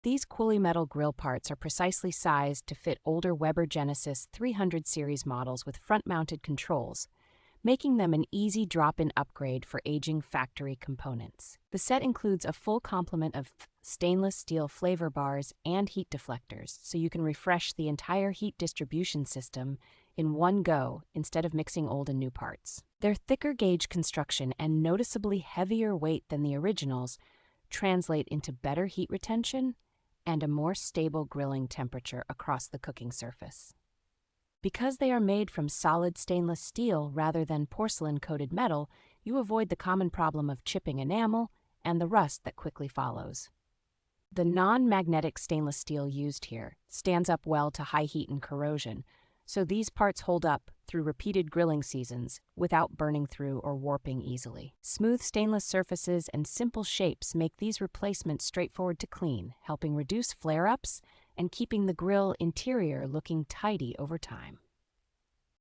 These QuliMetal grill parts are precisely sized to fit older Weber Genesis 300 series models with front-mounted controls, making them an easy drop-in upgrade for aging factory components. The set includes a full complement of stainless steel flavor bars and heat deflectors, so you can refresh the entire heat distribution system in one go instead of mixing old and new parts. Their thicker gauge construction and noticeably heavier weight than the originals translate into better heat retention and a more stable grilling temperature across the cooking surface. Because they are made from solid stainless steel rather than porcelain-coated metal, you avoid the common problem of chipping enamel and the rust that quickly follows. The non-magnetic stainless steel used here stands up well to high heat and corrosion, so these parts hold up through repeated grilling seasons without burning through or warping easily. Smooth stainless surfaces and simple shapes make these replacements straightforward to clean, helping reduce flare-ups and keeping the grill interior looking tidy over time.